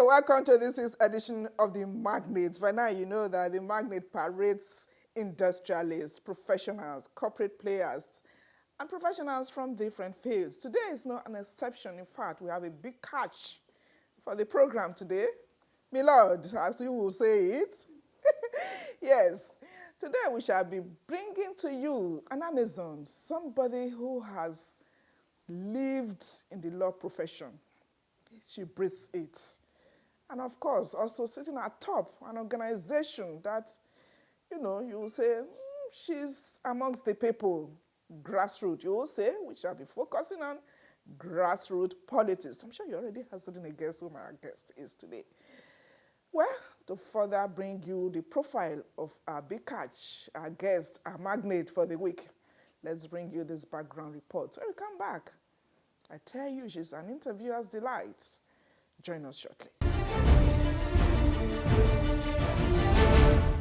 welcome to this week's edition of the Magnate. By now, you know that the Magnate parades industrialists, professionals, corporate players, and professionals from different fields. Today is not an exception. In fact, we have a big catch for the program today. My Lord, as you will say it. Yes, today we shall be bringing to you an Amazon, somebody who has lived in the law profession. She breathes it. And of course, also sitting at top, an organization that, you will say, she's amongst the people, grassroots. You will say, we shall be focusing on grassroots politics. I'm sure you already hazarding a guess who my guest is today. Well, to further bring you the profile of our big catch, our guest, our magnate for the week, let's bring you this background report. So when we come back, I tell you, she's an interviewer's delight. Join us shortly.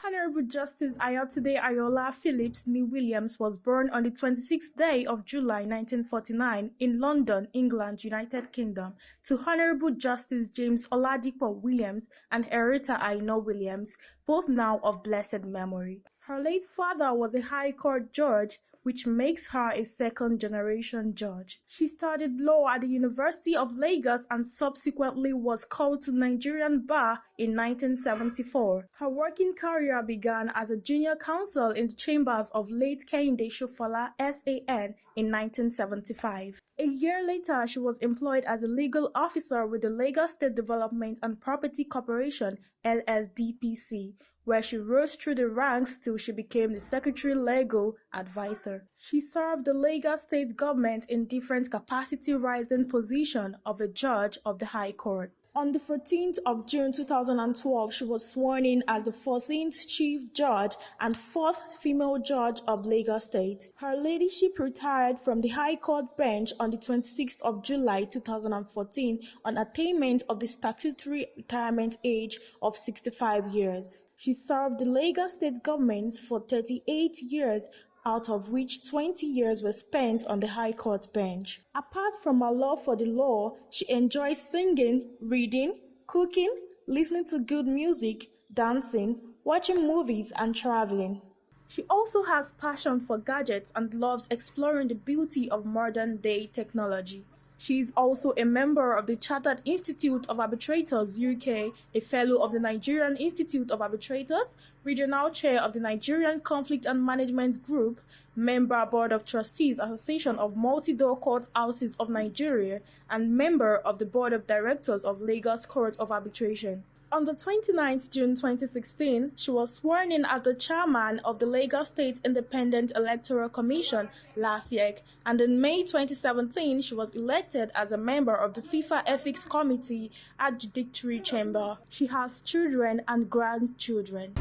Honorable Justice Ayotunde Phillips Williams was born on the 26th day of July 1949 in London, England, United Kingdom, to Honorable Justice James Oladipo Williams and Henrietta Aina Williams, both now of blessed memory. Her late father was a High Court judge, which makes her a second-generation judge. She studied law at the University of Lagos and subsequently was called to Nigerian bar in 1974. Her working career began as a junior counsel in the chambers of late Kehinde Shofola SAN in 1975. A year later, she was employed as a legal officer with the Lagos State Development and Property Corporation (LSDPC), where she rose through the ranks till she became the Secretary Legal Advisor. She served the Lagos State government in different capacity rising position of a judge of the High Court. On the 14th of June 2012, she was sworn in as the 14th Chief Judge and 4th female judge of Lagos State. Her ladyship retired from the High Court bench on the 26th of July 2014 on attainment of the statutory retirement age of 65 years. She served the Lagos State government for 38 years, out of which 20 years were spent on the High Court bench. Apart from her love for the law, she enjoys singing, reading, cooking, listening to good music, dancing, watching movies, and traveling. She also has passion for gadgets and loves exploring the beauty of modern-day technology. She is also a member of the Chartered Institute of Arbitrators UK, a fellow of the Nigerian Institute of Arbitrators, regional chair of the Nigerian Conflict and Management Group, member Board of Trustees Association of Multi-Door Court Houses of Nigeria, and member of the Board of Directors of Lagos Court of Arbitration. On the 29th June 2016, she was sworn in as the chairman of the Lagos State Independent Electoral Commission (LASIEC), and in May 2017, she was elected as a member of the FIFA Ethics Committee Adjudicatory Chamber. She has children and grandchildren.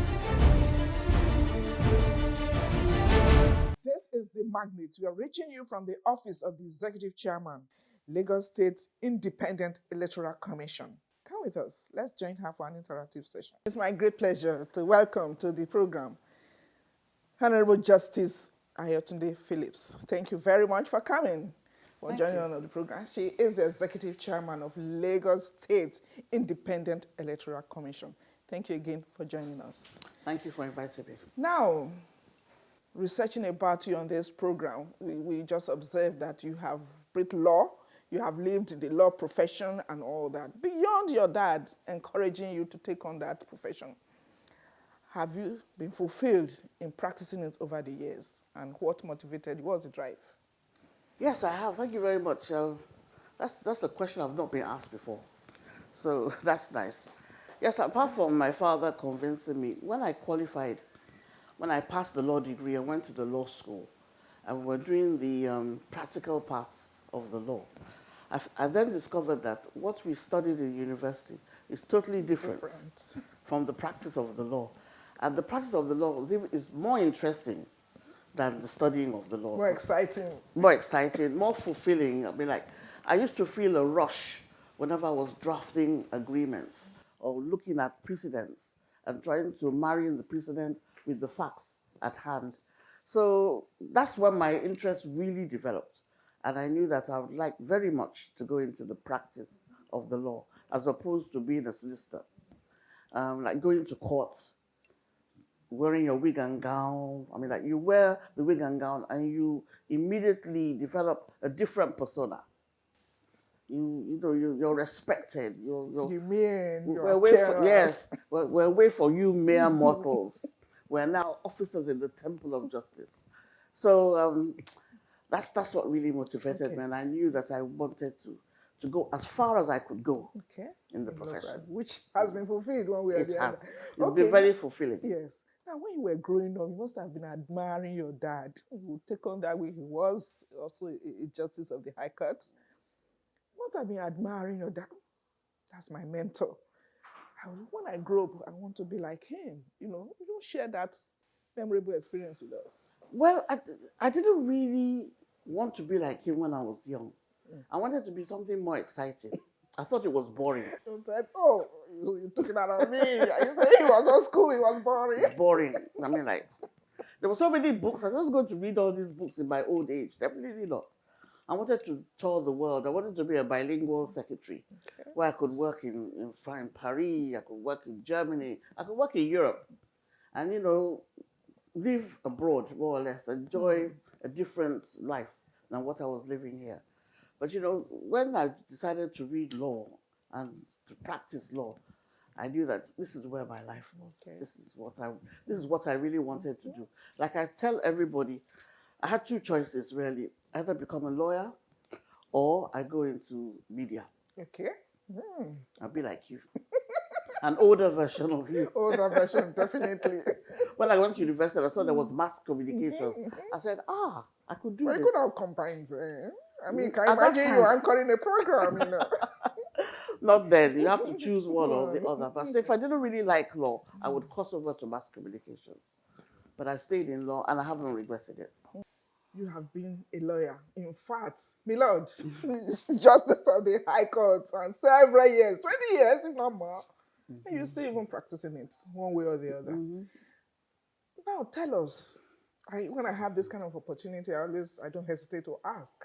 This is the Magnate. We are reaching you from the office of the Executive Chairman, Lagos State Independent Electoral Commission. Come with us. Let's join her for an interactive session. It's my great pleasure to welcome to the program Honorable Justice Ayotunde Phillips. Thank you very much for coming, for joining on the program. She is the Executive Chairman of Lagos State Independent Electoral Commission. Thank you again for joining us. Thank you for inviting me. Now, researching about you on this program, we just observed that you have breathed law, you have lived in the law profession and all that. Beyond your dad encouraging you to take on that profession, have you been fulfilled in practicing it over the years? And what motivated you? What was the drive? Yes, I have. Thank you very much. That's a question I've not been asked before. So that's nice. Yes, apart from my father convincing me, when I qualified, when I passed the law degree, I went to the law school, and we were doing the practical part of the law. I then discovered that what we studied in university is totally different from the practice of the law. And the practice of the law is more interesting than the studying of the law. More exciting. More exciting, more fulfilling. I mean, like, I used to feel a rush whenever I was drafting agreements or looking at precedents and trying to marry the precedent with the facts at hand. So that's when my interest really developed. And I knew that I would like very much to go into the practice of the law. as opposed to being a solicitor. Like going to court, wearing your wig and gown. I mean, like you wear the wig and gown and you immediately develop a different persona. You're respected. You mean your We're wait for, appearance. yes, we're wait for you mere mortals. We're now officers in the temple of justice. So that's what really motivated Okay. me, and I knew that I wanted to go as far as I could go Okay. in the In law profession. grad, which has been fulfilled one way or It the other. has. It's been very fulfilling. Yes. Now, when you were growing up, you must have been admiring your dad. You take on that way. He was also a justice of the High Court. You must have been admiring your dad. That's my mentor. When I grow up, I want to be like him. You don't share that memorable experience with us. Well, I didn't really want to be like him when I was young. I wanted to be something more exciting. I thought it was boring. You said, "Oh, you took it out on me." You said he was on school, he was boring. Boring. I mean, like, there were so many books. I was going to read all these books in my old age. Definitely not. I wanted to tour the world. I wanted to be a bilingual secretary where I could work in France, Paris, I could work in Germany, I could work in Europe. And, live abroad, more or less, enjoy a different life than what I was living here. But, when I decided to read law and to practice law, I knew that this is where my life was. Okay. This is what I really wanted to do. Like I tell everybody, I had two choices really: either become a lawyer, or I go into media. Okay. I'll be like you, an older version of you. Older version, definitely. When I went to university, I saw there was mass communications. I said, I could do Well, this. you could have combined. I mean, can you At that imagine you time- anchoring a program? Not then. You have to choose one or the other. But if I didn't really like law, I would cross over to mass communications. But I stayed in law, and I haven't regretted it. You have been a lawyer. In fact, my lord, Justice of the High Court, and several years, 20 years, if not more. And you're still even practicing it one way or the other. Now, tell us, when I have this kind of opportunity, I don't hesitate to ask.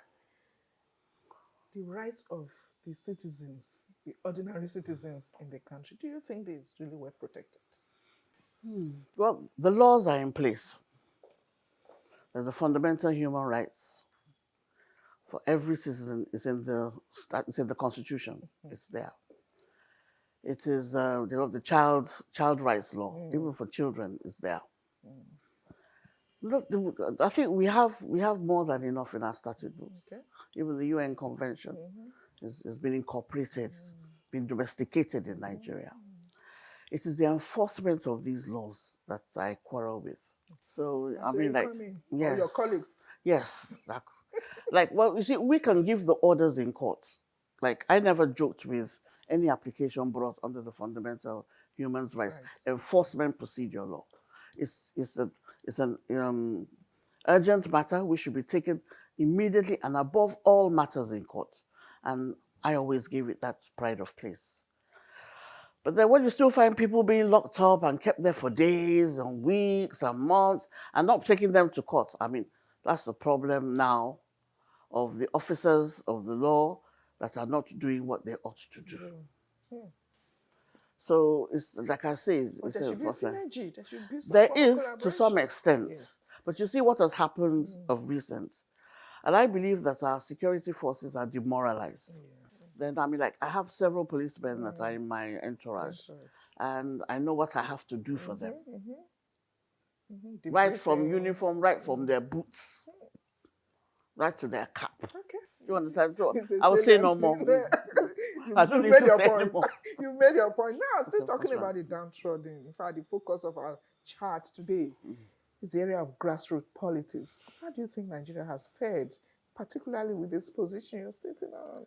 The rights of the citizens, the ordinary citizens in the country, do you think it's really well protected? Well, the laws are in place. There's the fundamental human rights for every citizen. It's in the Constitution. It's there. It is the child rights law, even for children, is there. Look, I think we have more than enough in our statute books. Okay. Even the UN Convention has been incorporated, been domesticated in Nigeria. It is the enforcement of these laws that I quarrel with. So I mean, like, yes, or your colleagues. Yes, well, you see, we can give the orders in court. Like, I never joked with any application brought under the Fundamental Human Rights Enforcement Procedure Law. It's an urgent matter which should be taken immediately and above all matters in court. And I always gave it that pride of place. But then when you still find people being locked up and kept there for days and weeks and months and not taking them to court, I mean, that's the problem now of the officers of the law that are not doing what they ought to do. So it's like I say, it's there should be a problem. synergy. There should be some There form of is to some collaboration. extent, Yes. but you see what has happened of recent, and I believe that our security forces are demoralized. Then I mean, like, I have several policemen that are in my entourage, and I know what I have to do for them. Right from uniform, right from their boots, right to their cap. Okay. You understand? So I will say no more. I don't need to say anymore. You made your point. Now, still That's talking right. about the downtrodden. In fact, the focus of our chat today is the area of grassroots politics. How do you think Nigeria has fared, particularly with this position you're sitting on?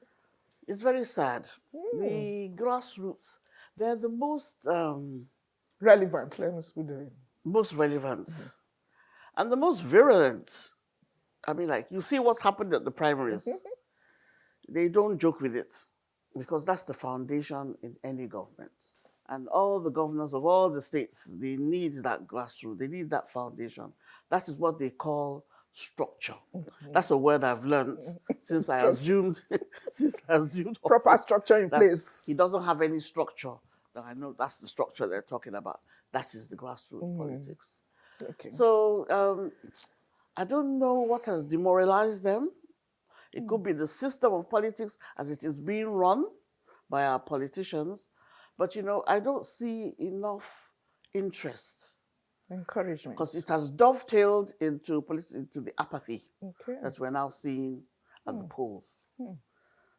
It's very sad. The grassroots, they're the most Relevant, let me put it. most relevant and the most virulent. I mean, like, you see what's happened at the primaries. They don't joke with it because that's the foundation in any government. And all the governors of all the states, they need that grassroots, they need that foundation. That is what they call structure. That's a word I've learned since I assumed proper structure in place. He doesn't have any structure. That I know that's the structure they're talking about. That is the grassroots politics. Okay. So I don't know what has demoralized them. It could be the system of politics as it is being run by our politicians. But, I don't see enough interest. Encouragement. Because it has dovetailed into the apathy that we're now seeing at the polls.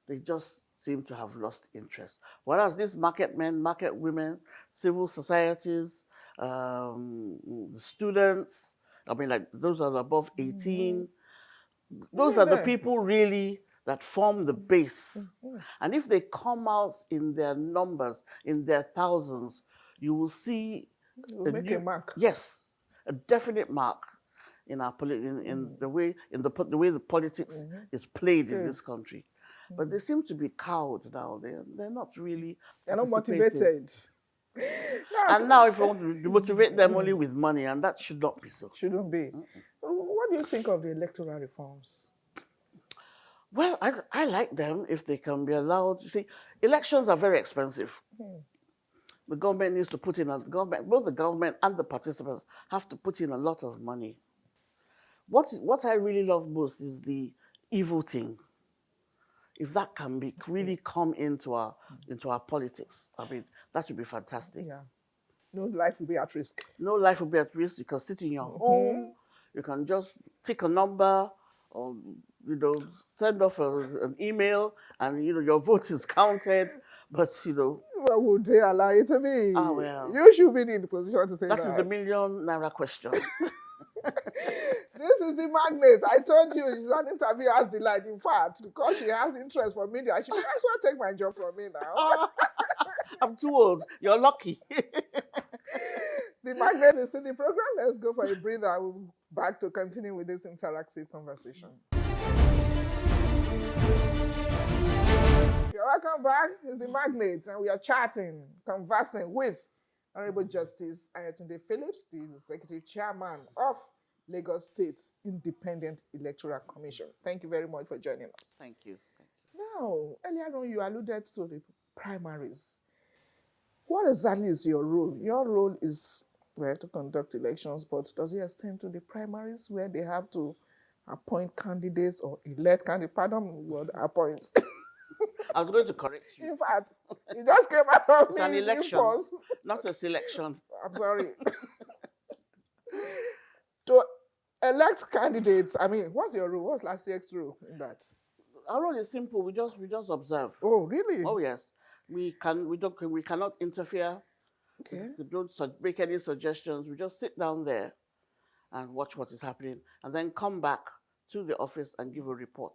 They just seem to have lost interest. Whereas these market men, market women, civil societies, the students, like those are above 18, those are the people really that form the base. And if they come out in their numbers, in their thousands, you will see a mark. Yes, a definite mark in our the way the politics is played in this country. But they seem to be cowed now. They're not really. They're not motivated. And now, if you want to motivate them only with money, and that should not be so. Shouldn't be. What do you think of the electoral reforms? Well, I like them if they can be allowed. You see, elections are very expensive. The government needs to put in both the government and the participants have to put in a lot of money. What I really love most is the e-voting. If that can be really come into our politics, that would be fantastic. Yeah. No life will be at risk. No life will be at risk. You can sit in your home. You can just tick a number, or send off an email, and your vote is counted. But what would they allow it to be? Ah, well. You should be in the position to say that. That is the $1,000,000 question. This is the Magnate. I told you she's an interview as delight. In fact, because she has interest for media, she might as well take my job from me now. I'm too old. You're lucky. The Magnate is still the program. Let's go for a breather. We'll be back to continue with this interactive conversation. Welcome back. It's the Magnate, and we are chatting, conversing with Honorable Justice Ayotunde Phillips, the Executive Chairman of Lagos State Independent Electoral Commission. Thank you very much for joining us. Thank you. Now, earlier on, you alluded to the primaries. What exactly is your role? Your role is to conduct elections, but does it extend to the primaries where they have to appoint candidates or elect candidates? Pardon me, word appoint. I was going to correct you. In fact, it just came out of It's an election, not a selection. I'm sorry. To elect candidates, what's your role? What's last year's role in that? Our role is simple. We just observe. Oh, really? Oh, yes. We cannot interfere. Okay. We don't make any suggestions. We just sit down there and watch what is happening, and then come back to the office and give a report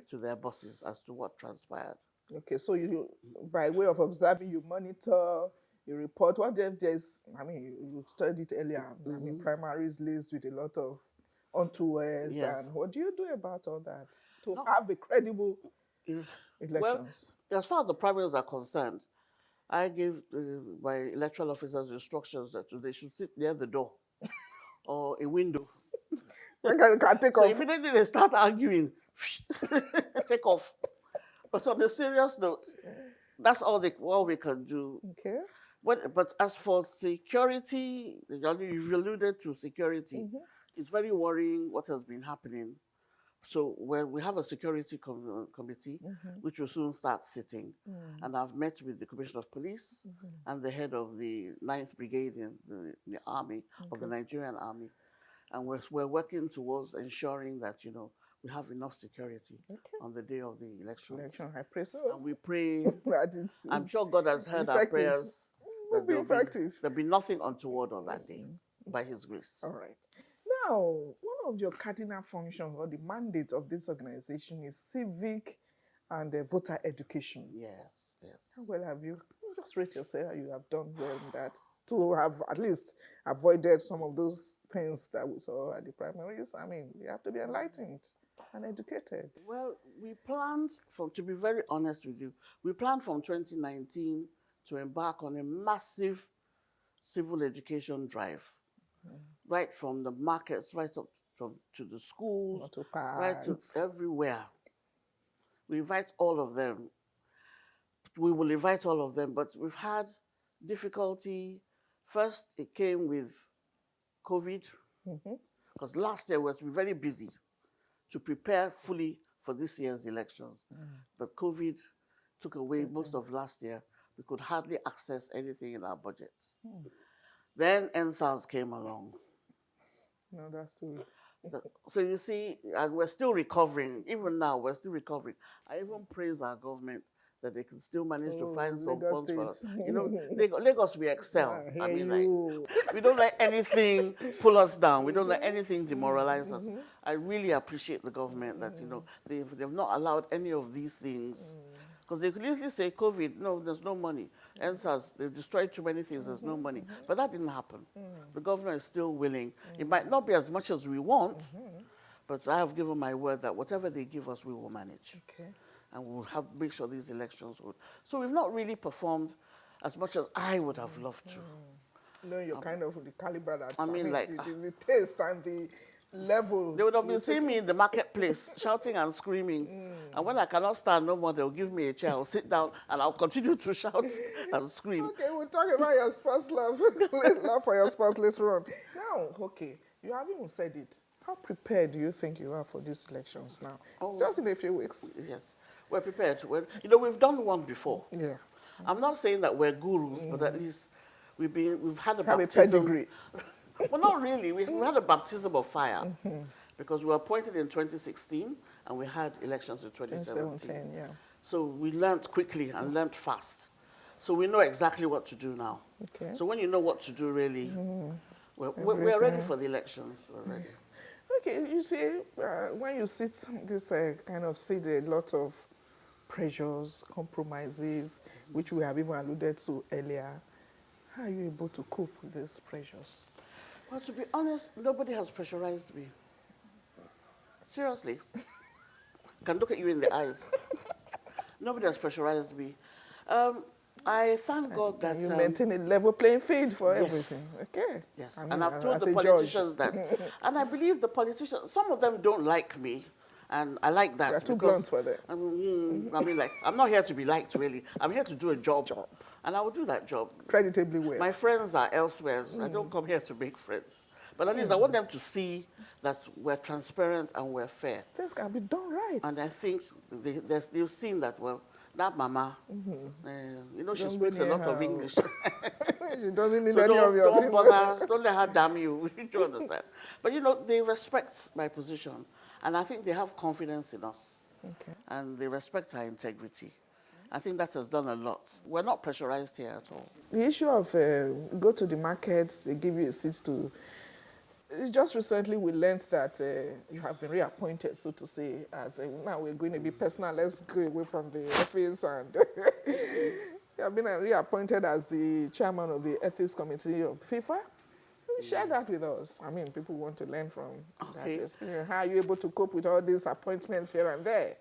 to their bosses as to what transpired. Okay, so you, by way of observing, you monitor, you report. What if there's, you studied earlier, primaries list with a lot of untowards, and what do you do about all that to have a credible elections? Well, as far as the primaries are concerned, I gave my electoral officers instructions that they should sit near the door or a window. Can take off. Immediately they start arguing, take off. But on a serious note, that's all we can do. Okay. But as for security, you alluded to security. It's very worrying what has been happening. So we have a security committee, which will soon start sitting. And I've met with the Commissioner of Police and the head of the 9th Brigade in the Army, of the Nigerian Army. And we're working towards ensuring that, we have enough security on the day of the elections. I pray so. And we pray. That I'm sure God has heard our prayers. Will be effective. There'll be nothing untoward on that day, by His grace. All right. Now, one of your cardinal functions or the mandate of this organization is civic and voter education. Yes. How well have you? Just rate yourself. You have done well in that, to have at least avoided some of those things that we saw at the primaries. You have to be enlightened and educated. Well, we planned, to be very honest with you, we planned from 2019 to embark on a massive civil education drive, right from the markets, right up to the schools, Auto right to parts. everywhere. We invite all of them. We will invite all of them, but we've had difficulty. First, it came with COVID, because last year was very busy to prepare fully for this year's elections. But COVID took away most of last year. We could hardly access anything in our budgets. Then NSAS came along. No, that's too. So you see, and we're still recovering. Even now, we're still recovering. I even praise our government that they can still manage to find some Lagos funds for us. State. You know, Lagos, we excel. I I hear mean, like, you. we don't let anything pull us down. We don't let anything demoralize us. I really appreciate the government that, they've not allowed any of these things. Because they could easily say, COVID, no, there's no money. NSAS, they've destroyed too many things, there's no money. But that didn't happen. The governor is still willing. It might not be as much as we want, but I have given my word that whatever they give us, we will manage. Okay. And we'll make sure these elections would. So we've not really performed as much as I would have loved to. No, you're kind of the caliber that, I mean, like, the taste and the level. They would have been seeing me in the marketplace, shouting and screaming. And when I cannot stand no more, they'll give me a chair. I'll sit down and I'll continue to shout and scream. Okay, we'll talk about your spouse love, love for your spouse later on. Now, okay, you haven't even said it. How prepared do you think you are for these elections now? Just in a few weeks. Yes, we're prepared. We've done one before. Yeah. I'm not saying that we're gurus, but at least we've had a Have baptism. a pedigree. Well, not really. We had a baptism of fire because we were appointed in 2016 and we had elections in 2017. Yeah. So we learned quickly and learned fast. So we know exactly what to do now. Okay. So when you know what to do, really, we're ready for the elections. We're ready. Okay, you see, when you sit this kind of seat, a lot of pressures, compromises, which we have even alluded to earlier. How are you able to cope with these pressures? Well, to be honest, nobody has pressurized me. Seriously. I can look at you in the eyes. Nobody has pressurized me. I thank God that... You maintain a level playing field for yes. everything. Okay. Yes, I mean, and I've told the politicians that. And I believe the politicians, some of them don't like me. And I like that. You're too blunt for them. I mean, like, I'm not here to be liked, really. I'm here to do a job. And I will do that job. Creditably well. My friends are elsewhere. I don't come here to make friends. But at least I want them to see that we're transparent and we're fair. Things can be done right. And I think they've seen that, well, that mama, she speaks a lot of English. She doesn't need so any of your don't bother, don't let her damn you. You understand? But, they respect my position. And I think they have confidence in us. Okay. And they respect our integrity. I think that has done a lot. We're not pressurized here at all. The issue of go to the markets, they give you a seat to... Just recently we learned that you have been reappointed, so to say, as now we're going to be personal, let's go away from the office, and you have been reappointed as the chairman of the ethics committee of FIFA. Share that with us. I mean, people want to learn from that experience. How are you able to cope with all these appointments here and there?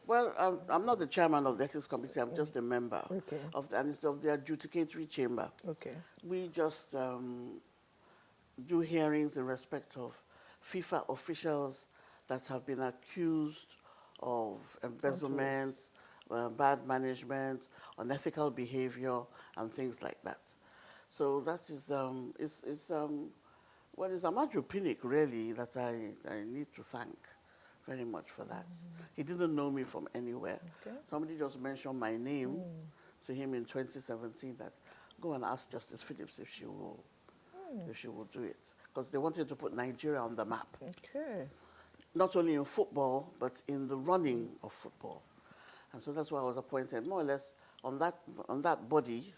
Well, I'm not the chairman of the ethics committee. I'm just a member of the adjudicatory chamber. Okay. We just do hearings in respect of FIFA officials that have been accused of embezzlement, bad management, unethical behavior, and things like that. So that is, it's Amadou Pinnick, really, that I need to thank very much for that. He didn't know me from anywhere. Okay. Somebody just mentioned my name to him in 2017 that go and ask Justice Phillips if she will do it. Because they wanted to put Nigeria on the map. Okay. Not only in football, but in the running of football. And so that's why I was appointed, more or less, on that body,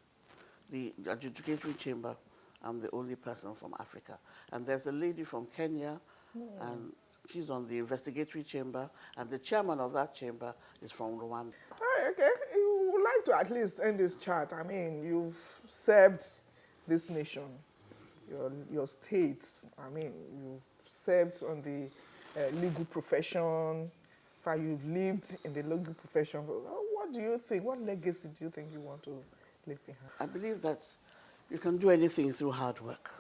the adjudicatory chamber. I'm the only person from Africa. And there's a lady from Kenya, and she's on the investigatory chamber, and the chairman of that chamber is from Rwanda. Okay, you would like to at least end this chat. I mean, you've served this nation, your states. I mean, you've served on the legal profession. In fact, you've lived in the legal profession. What do you think? What legacy do you think you want to leave behind? I believe that you can do anything through hard work.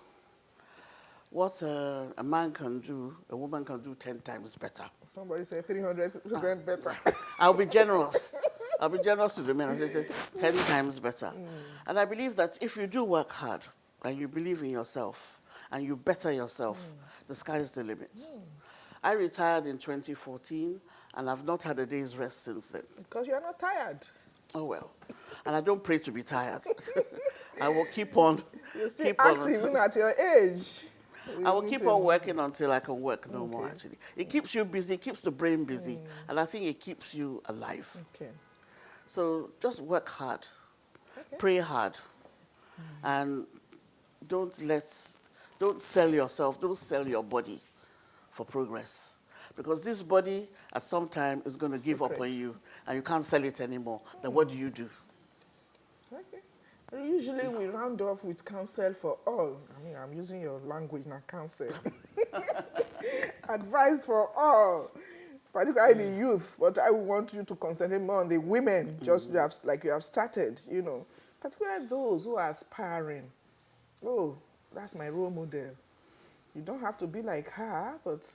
what a man can do, a woman can do 10 times better. Somebody said 300% better. I'll be generous. I'll be generous to the men. I say 10 times better. And I believe that if you do work hard and you believe in yourself and you better yourself, the sky is the limit. I retired in 2014 and I've not had a day's rest since then. Because you're not tired. Oh well. And I don't pray to be tired. I will keep on. You're still active even at your age. I will keep on working until I can work no more, actually. It keeps you busy, it keeps the brain busy, and I think it keeps you alive. Okay. So just work hard, pray hard, and don't sell yourself, don't sell your body for progress. Because this body, at some time, is going to give up on you, and you can't sell it anymore. Then what do you do? Okay. Usually we round off with counsel for all. I mean, I'm using your language now, counsel. Advice for all, particularly the youth. But I want you to concentrate more on the women, just like you have started, you know. Particularly those who are aspiring. Oh, that's my role model. You don't have to be like her, but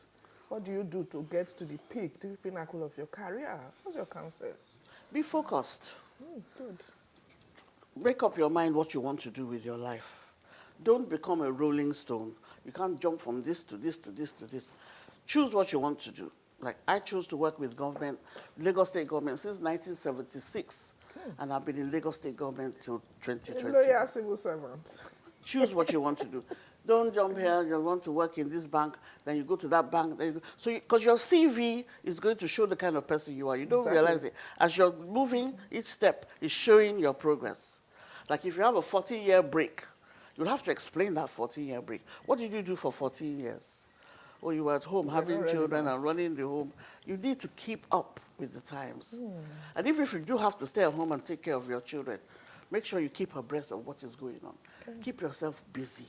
what do you do to get to the peak, to the pinnacle of your career? What's your counsel? Be focused. Good. Make up your mind what you want to do with your life. Don't become a rolling stone. You can't jump from this to this to this to this. Choose what you want to do. Like I chose to work with government, Lagos State government since 1976. And I've been in Lagos State government till 2020. A loyal civil servant. Choose what you want to do. Don't jump here, you want to work in this bank, then you go to that bank. Then you go. So, because your CV is going to show the kind of person you are. You don't realize it. As you're moving, each step is showing your progress. Like if you have a 14-year break, you'll have to explain that 14-year break. What did you do for 14 years? Or you were at home having children and running the home. You need to keep up with the times. And if you do have to stay at home and take care of your children, make sure you keep abreast of what is going on. Keep yourself busy.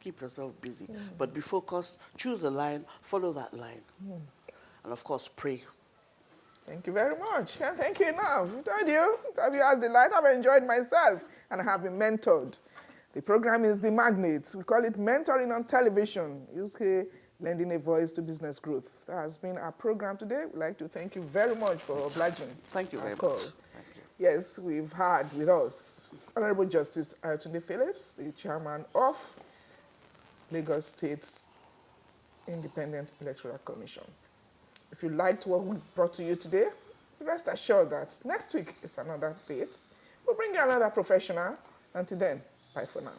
Keep yourself busy. But be focused, choose a line, follow that line. And of course, pray. Thank you very much. Can't thank you enough. I told you, interview has delight. I've enjoyed myself and I have been mentored. The program is The Magnate. We call it Mentoring on Television, UK lending a voice to business growth. That has been our program today. We'd like to thank you very much for obliging. Thank you very much. Thank you. Yes, we've had with us Honorable Justice Ayotunde Phillips, the chairman of Lagos State Independent Electoral Commission. If you liked what we brought to you today, rest assured that next week is another date. We'll bring you another professional. Until then, bye for now.